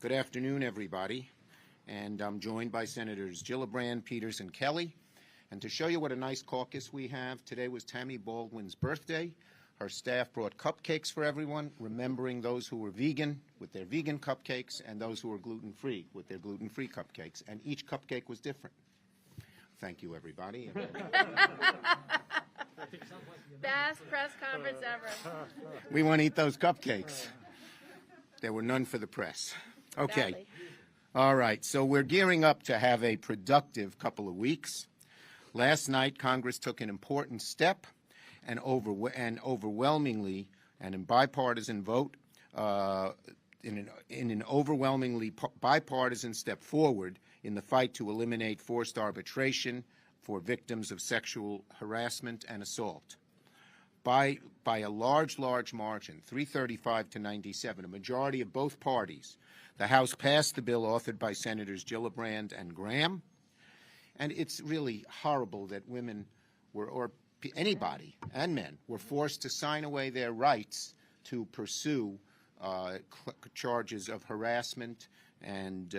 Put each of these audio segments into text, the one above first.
Good afternoon, everybody. And I'm joined by Senators Gillibrand, Peters, and Kelly. And to show you what a nice caucus we have, today was Tammy Baldwin's birthday. Her staff brought cupcakes for everyone, remembering those who were vegan with their vegan cupcakes and those who were gluten-free with their gluten-free cupcakes. And each cupcake was different. Thank you, everybody. Best press conference ever. We want to eat those cupcakes. There were none for the press. Okay. Exactly. All right. So we're gearing up to have a productive couple of weeks. Last night, Congress took an important step and overwhelmingly, and in bipartisan vote, in an overwhelmingly bipartisan step forward in the fight to eliminate forced arbitration for victims of sexual harassment and assault. By a large margin, 335 to 97, a majority of both parties, the House passed the bill authored by Senators Gillibrand and Graham. And it's really horrible that women were, or anybody and men, were forced to sign away their rights to pursue charges of harassment and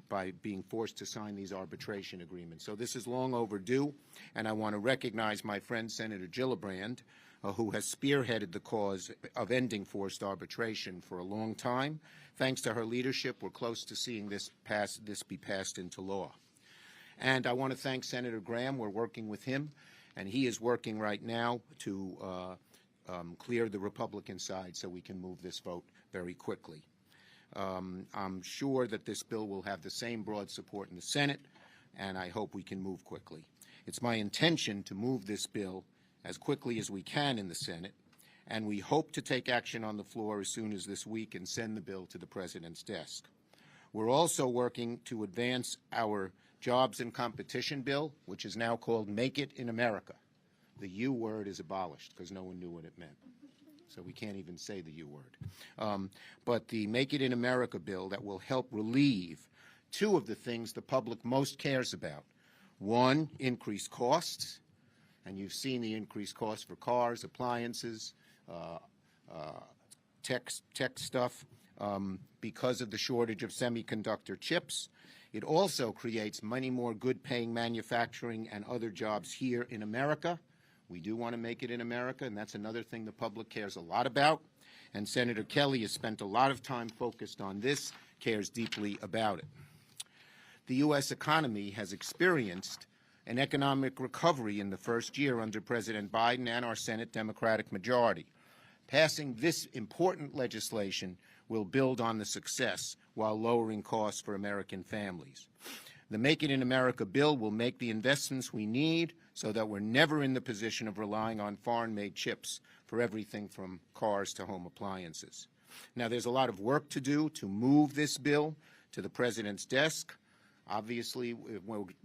by being forced to sign these arbitration agreements. So this is long overdue, and I want to recognize my friend Senator Gillibrand, who has spearheaded the cause of ending forced arbitration for a long time. Thanks to her leadership, we're close to seeing this be passed into law. And I want to thank Senator Graham. We're working with him, and he is working right now to clear the Republican side so we can move this vote very quickly. I'm sure that this bill will have the same broad support in the Senate, and I hope we can move quickly. It's my intention to move this bill as quickly as we can in the Senate, and we hope to take action on the floor as soon as this week and send the bill to the President's desk. We're also working to advance our Jobs and Competition bill, which is now called Make It in America. The U word is abolished because no one knew what it meant. So we can't even say the U word. But the Make It in America bill that will help relieve two of the things the public most cares about. One, increased costs, and you've seen the increased costs for cars, appliances, tech stuff because of the shortage of semiconductor chips. It also creates many more good-paying manufacturing and other jobs here in America. We do want to make it in America, and that's another thing the public cares a lot about. And Senator Kelly has spent a lot of time focused on this, cares deeply about it. The U.S. economy has experienced an economic recovery in the first year under President Biden and our Senate Democratic majority. Passing this important legislation will build on the success while lowering costs for American families. The Make It in America bill will make the investments we need so that we're never in the position of relying on foreign-made chips for everything from cars to home appliances. Now, there's a lot of work to do to move this bill to the President's desk. Obviously,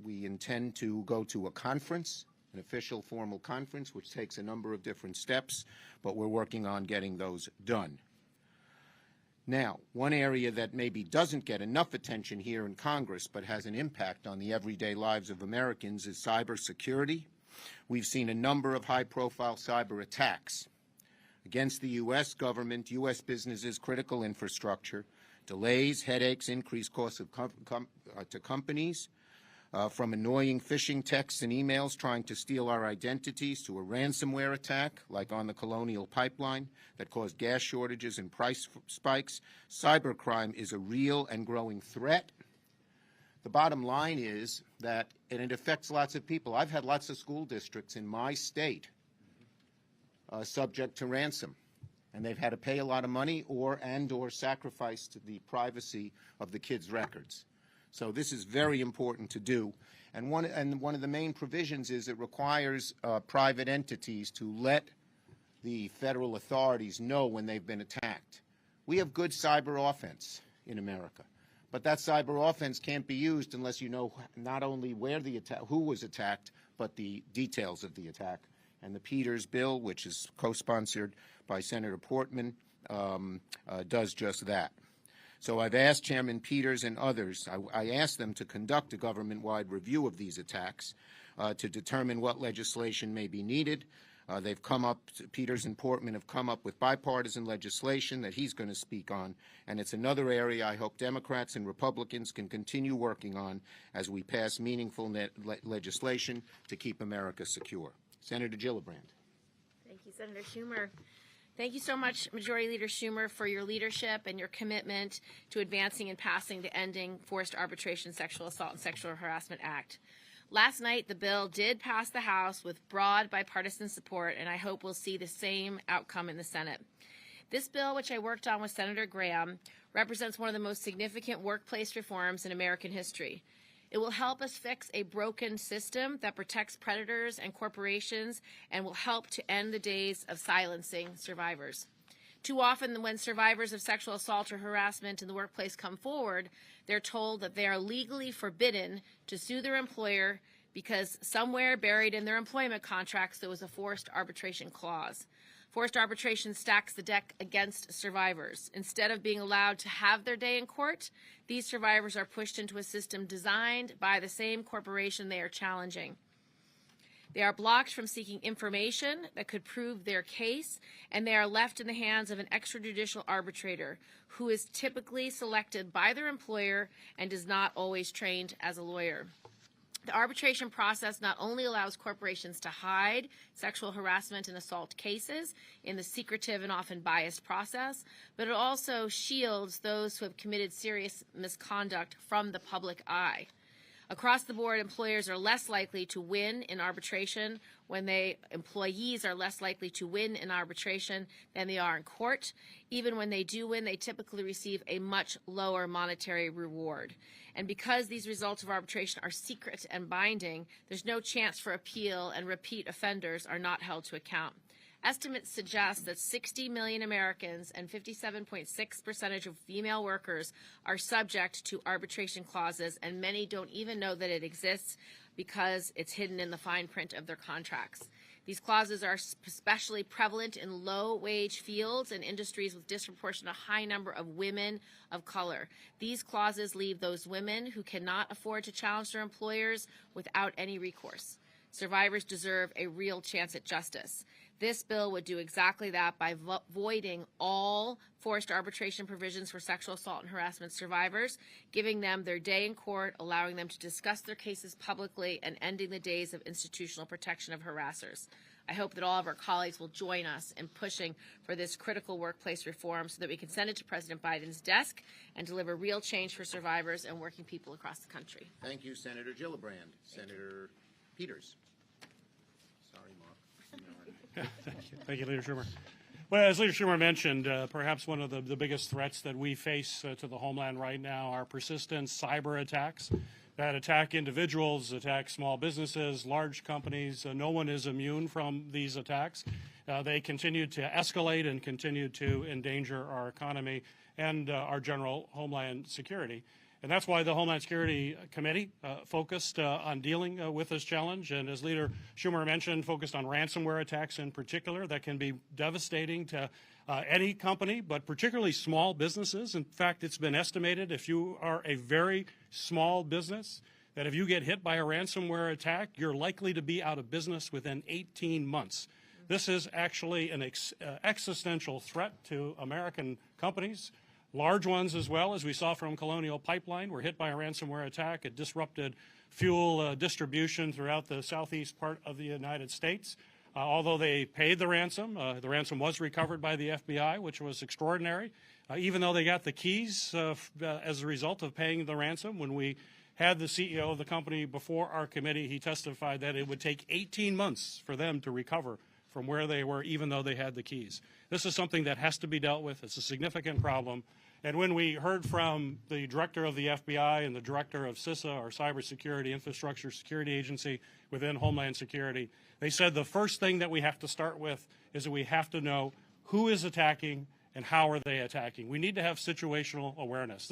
we intend to go to a conference, an official formal conference, which takes a number of different steps, but we're working on getting those done. Now, one area that maybe doesn't get enough attention here in Congress but has an impact on the everyday lives of Americans is cybersecurity. We've seen a number of high-profile cyber attacks against the U.S. government, U.S. businesses, critical infrastructure, delays, headaches, increased costs to companies, from annoying phishing texts and emails trying to steal our identities to a ransomware attack like on the Colonial Pipeline that caused gas shortages and price spikes. Cybercrime is a real and growing threat. The bottom line is that, and it affects lots of people. I've had lots of school districts in my state subject to ransom, and they've had to pay a lot of money or sacrifice to the privacy of the kids' records. So this is very important to do. And one of the main provisions is it requires private entities to let the federal authorities know when they've been attacked. We have good cyber offense in America, but that cyber offense can't be used unless you know not only who was attacked, but the details of the attack. And the Peters bill, which is co-sponsored by Senator Portman, does just that. So I've asked Chairman Peters and others, I asked them to conduct a government-wide review of these attacks to determine what legislation may be needed They've come up, Peters and Portman have come up with bipartisan legislation that he's going to speak on, and it's another area I hope Democrats and Republicans can continue working on as we pass meaningful legislation to keep America secure. Senator Gillibrand. Thank you, Senator Schumer. Thank you so much, Majority Leader Schumer, for your leadership and your commitment to advancing and passing the Ending Forced Arbitration Sexual Assault and Sexual Harassment Act. Last night, the bill did pass the House with broad bipartisan support, and I hope we'll see the same outcome in the Senate. This bill, which I worked on with Senator Graham, represents one of the most significant workplace reforms in American history. It will help us fix a broken system that protects predators and corporations and will help to end the days of silencing survivors. Too often when survivors of sexual assault or harassment in the workplace come forward, they're told that they are legally forbidden to sue their employer because somewhere buried in their employment contracts there was a forced arbitration clause. Forced arbitration stacks the deck against survivors. Instead of being allowed to have their day in court, these survivors are pushed into a system designed by the same corporation they are challenging. They are blocked from seeking information that could prove their case, and they are left in the hands of an extrajudicial arbitrator who is typically selected by their employer and is not always trained as a lawyer. The arbitration process not only allows corporations to hide sexual harassment and assault cases in the secretive and often biased process, but it also shields those who have committed serious misconduct from the public eye. Across the board, employers are less likely to win in arbitration employees are less likely to win in arbitration than they are in court. Even when they do win, they typically receive a much lower monetary reward. And because these results of arbitration are secret and binding, there's no chance for appeal, and repeat offenders are not held to account. Estimates suggest that 60 million Americans and 57.6% of female workers are subject to arbitration clauses, and many don't even know that it exists because it's hidden in the fine print of their contracts. These clauses are especially prevalent in low-wage fields and industries with disproportionate high number of women of color. These clauses leave those women who cannot afford to challenge their employers without any recourse. Survivors deserve a real chance at justice. This bill would do exactly that by voiding all forced arbitration provisions for sexual assault and harassment survivors, giving them their day in court, allowing them to discuss their cases publicly, and ending the days of institutional protection of harassers. I hope that all of our colleagues will join us in pushing for this critical workplace reform so that we can send it to President Biden's desk and deliver real change for survivors and working people across the country. Thank you, Senator Gillibrand. Senator Peters. Sorry, Mark. Thank you, Leader Schumer. Well, as Leader Schumer mentioned, perhaps one of the biggest threats that we face to the homeland right now are persistent cyber attacks that attack individuals, attack small businesses, large companies. No one is immune from these attacks. They continue to escalate and continue to endanger our economy and our general homeland security. And that's why the Homeland Security Committee focused on dealing with this challenge, and as Leader Schumer mentioned, focused on ransomware attacks in particular that can be devastating to any company, but particularly small businesses. In fact, it's been estimated if you are a very small business, that if you get hit by a ransomware attack, you're likely to be out of business within 18 months. This is actually an existential threat to American companies. Large ones as well, as we saw from Colonial Pipeline, were hit by a ransomware attack. It disrupted fuel distribution throughout the southeast part of the United States. Although they paid the ransom was recovered by the FBI, which was extraordinary. Even though they got the keys as a result of paying the ransom, when we had the CEO of the company before our committee, he testified that it would take 18 months for them to recover from where they were, even though they had the keys. This is something that has to be dealt with. It's a significant problem. And when we heard from the director of the FBI and the director of CISA, our Cybersecurity Infrastructure Security Agency within Homeland Security, they said the first thing that we have to start with is that we have to know who is attacking and how are they attacking. We need to have situational awareness.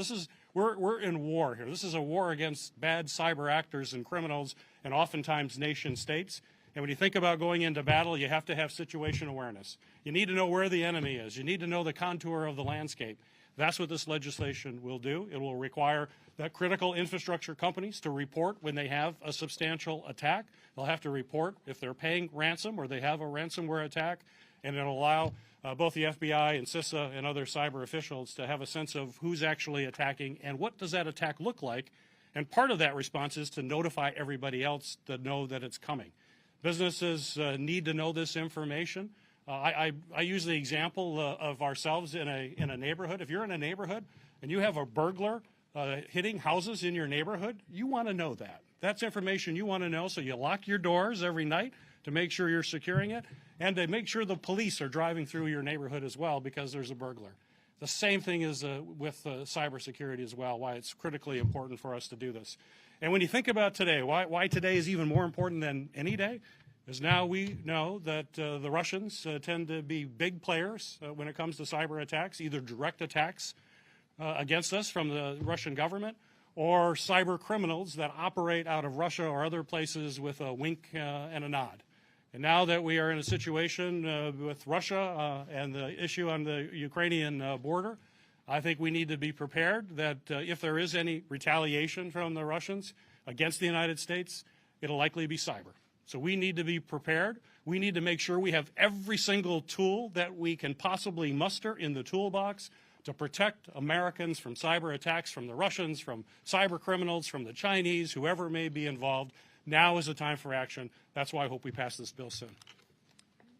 We're in war here. This is a war against bad cyber actors and criminals and oftentimes nation states. And when you think about going into battle, you have to have situation awareness. You need to know where the enemy is. You need to know the contour of the landscape. That's what this legislation will do. It will require that critical infrastructure companies to report when they have a substantial attack. They'll have to report if they're paying ransom or they have a ransomware attack, and it'll allow both the FBI and CISA and other cyber officials to have a sense of who's actually attacking and what does that attack look like. And part of that response is to notify everybody else to know that it's coming. Businesses need to know this information. I use the example of ourselves in a neighborhood. If you're in a neighborhood and you have a burglar hitting houses in your neighborhood, you want to know that. That's information you want to know, so you lock your doors every night to make sure you're securing it, and to make sure the police are driving through your neighborhood as well because there's a burglar. The same thing is with cybersecurity as well, why it's critically important for us to do this. And when you think about today, why today is even more important than any day, is now we know that the Russians tend to be big players when it comes to cyber attacks, either direct attacks against us from the Russian government, or cyber criminals that operate out of Russia or other places with a wink and a nod. And now that we are in a situation with Russia and the issue on the Ukrainian border, I think we need to be prepared that if there is any retaliation from the Russians against the United States, it'll likely be cyber. So we need to be prepared. We need to make sure we have every single tool that we can possibly muster in the toolbox to protect Americans from cyber attacks from the Russians, from cyber criminals, from the Chinese, whoever may be involved. Now is the time for action. That's why I hope we pass this bill soon.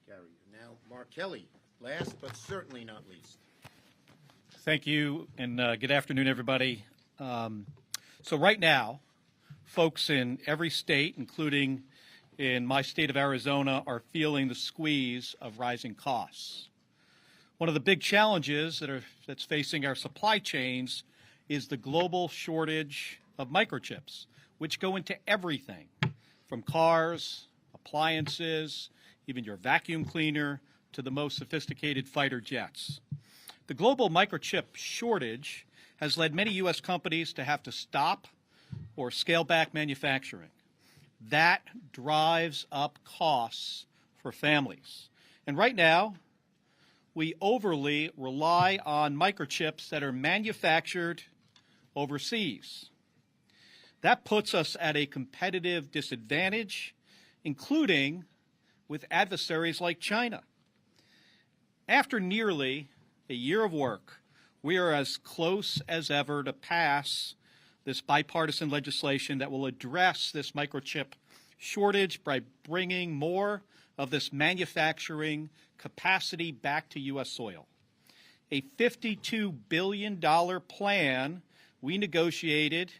Gary. Now, Mark Kelly, last but certainly not least. Thank you, and good afternoon, everybody. So right now, folks in every state, including in my state of Arizona, are feeling the squeeze of rising costs. One of the big challenges that's facing our supply chains is the global shortage of microchips, which go into everything, from cars, appliances, even your vacuum cleaner, to the most sophisticated fighter jets. The global microchip shortage has led many U.S. companies to have to stop or scale back manufacturing. That drives up costs for families. And right now, we overly rely on microchips that are manufactured overseas. That puts us at a competitive disadvantage, including with adversaries like China. After nearly a year of work, we are as close as ever to pass this bipartisan legislation that will address this microchip shortage by bringing more of this manufacturing capacity back to U.S. soil. A $52 billion plan we negotiated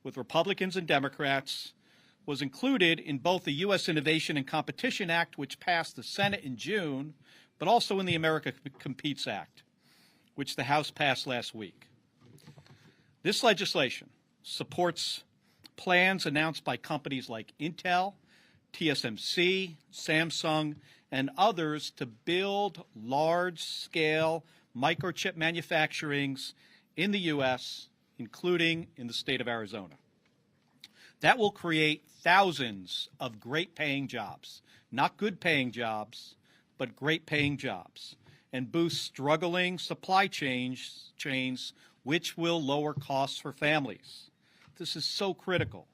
with Republicans and Democrats was included in both the U.S. Innovation and Competition Act, which passed the Senate in June, but also in the America Competes Act, which the House passed last week. This legislation supports plans announced by companies like Intel, TSMC, Samsung, and others to build large-scale microchip manufacturings in the U.S., including in the state of Arizona. That will create thousands of great-paying jobs, not good-paying jobs, but great-paying jobs, and boost struggling supply chains, which will lower costs for families. This is so critical.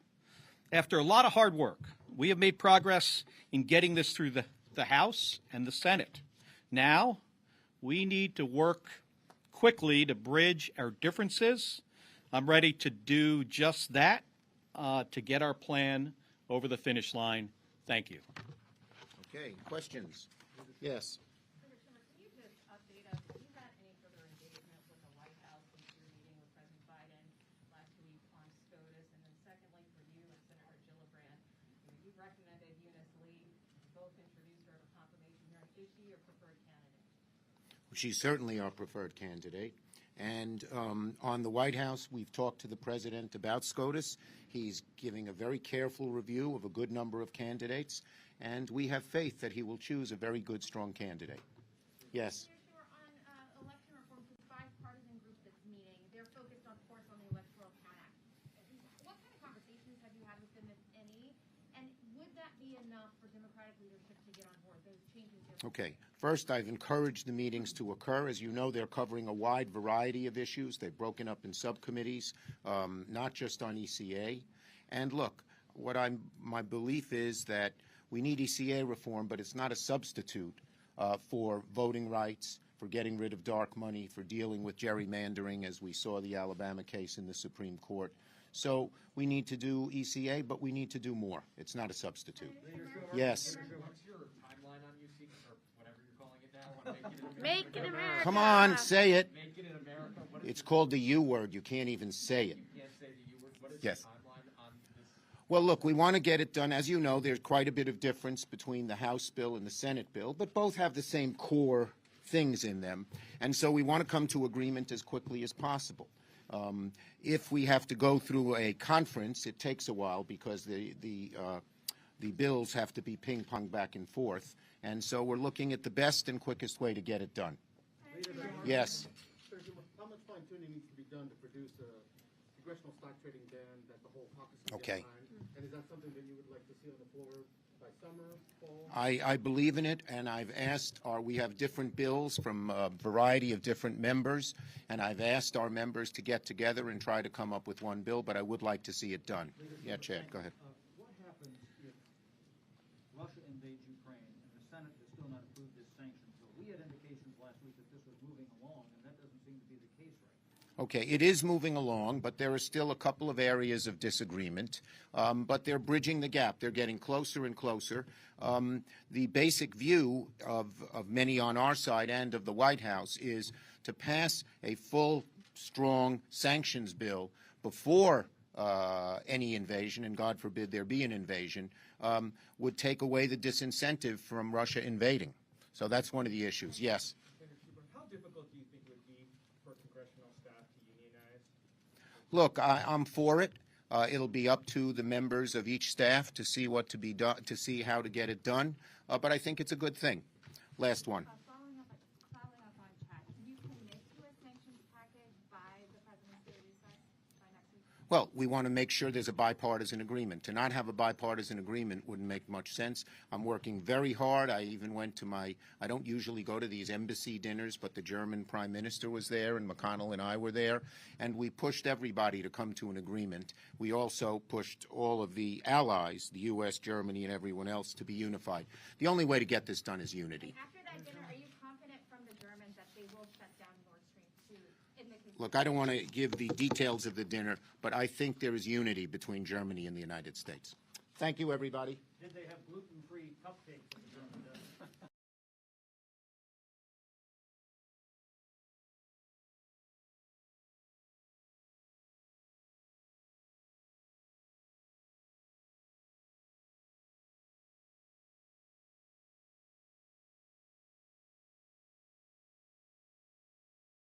After a lot of hard work, we have made progress in getting this through the House and the Senate. Now, we need to work quickly to bridge our differences. I'm ready to do just that to get our plan over the finish line. Thank you. Okay, questions? Yes. Senator Schumer, can you just update us? Have you had any further engagement with the White House since your meeting with President Biden last week on SCOTUS? And then secondly, for you and Senator Gillibrand, you've recommended Eunice Lee, both introduced her to confirmation hearing. Is she your preferred candidate? She's certainly our preferred candidate. And on the White House, we've talked to the president about SCOTUS. He's giving a very careful review of a good number of candidates, and we have faith that he will choose a very good, strong candidate. Yes. Senator Schumer, on election reform, the bipartisan group that's meeting, they're focused, of course, on the Electoral Count Act. What kind of conversations have you had with them, if any? And would that be enough for Democratic leadership to get on board those changes? Okay. First, I've encouraged the meetings to occur. As you know, they're covering a wide variety of issues. They've broken up in subcommittees, not just on ECA. And look, my belief is that we need ECA reform, but it's not a substitute for voting rights, for getting rid of dark money, for dealing with gerrymandering, as we saw the Alabama case in the Supreme Court. So we need to do ECA, but we need to do more. It's not a substitute. Yes. What's your timeline on UC, or whatever you're calling it now? Make it America. Come on, say it. Make it in America. What is It's called the U word. You can't even say it. You can't say the U word. What is Yes. the timeline on this? Well, look, we want to get it done. As you know, there's quite a bit of difference between the House bill and the Senate bill, but both have the same core things in them. And so we want to come to agreement as quickly as possible. If we have to go through a conference, it takes a while because the bills have to be ping-ponged back and forth. And so we're looking at the best and quickest way to get it done. Yes. How much fine-tuning needs to be done to produce a congressional stock trading ban that the whole caucus can get Okay. behind? And is that something that you would like to see on the floor by summer, fall? I believe in it, and I've asked, we have different bills from a variety of different members, and I've asked our members to get together and try to come up with one bill, but I would like to see it done. Yeah, Chad, go ahead. What happens if Russia invades Ukraine and the Senate has still not approved this sanctions bill? We had indications last week that this was moving along, and that doesn't seem to be the case right now. Okay, it is moving along, but there are still a couple of areas of disagreement. But they're bridging the gap. They're getting closer and closer. The basic view of many on our side and of the White House is to pass a full, strong sanctions bill before any invasion, and God forbid there be an invasion, would take away the disincentive from Russia invading. So that's one of the issues. Yes. Senator Schumer, how difficult do you think it would be for congressional staff to unionize? Look, I'm for it. It'll be up to the members of each staff to see what to be done, to see how to get it done. But I think it's a good thing. Last one. Following up on Chad, can you commit to a sanctions package by the president's day recess by next week? Well, we want to make sure there's a bipartisan agreement. To not have a bipartisan agreement wouldn't make much sense. I'm working very hard. I even went to I don't usually go to these embassy dinners, but the German prime minister was there, and McConnell and I were there, and we pushed everybody to come to an agreement. We also pushed all of the allies, the U.S., Germany, and everyone else, to be unified. The only way to get this done is unity. After that dinner, are you confident from the Germans that they will shut down Nord Stream 2 in the case? Look, I don't want to give the details of the dinner, but I think there is unity between Germany and the United States. Thank you, everybody. Did they have gluten-free cupcakes?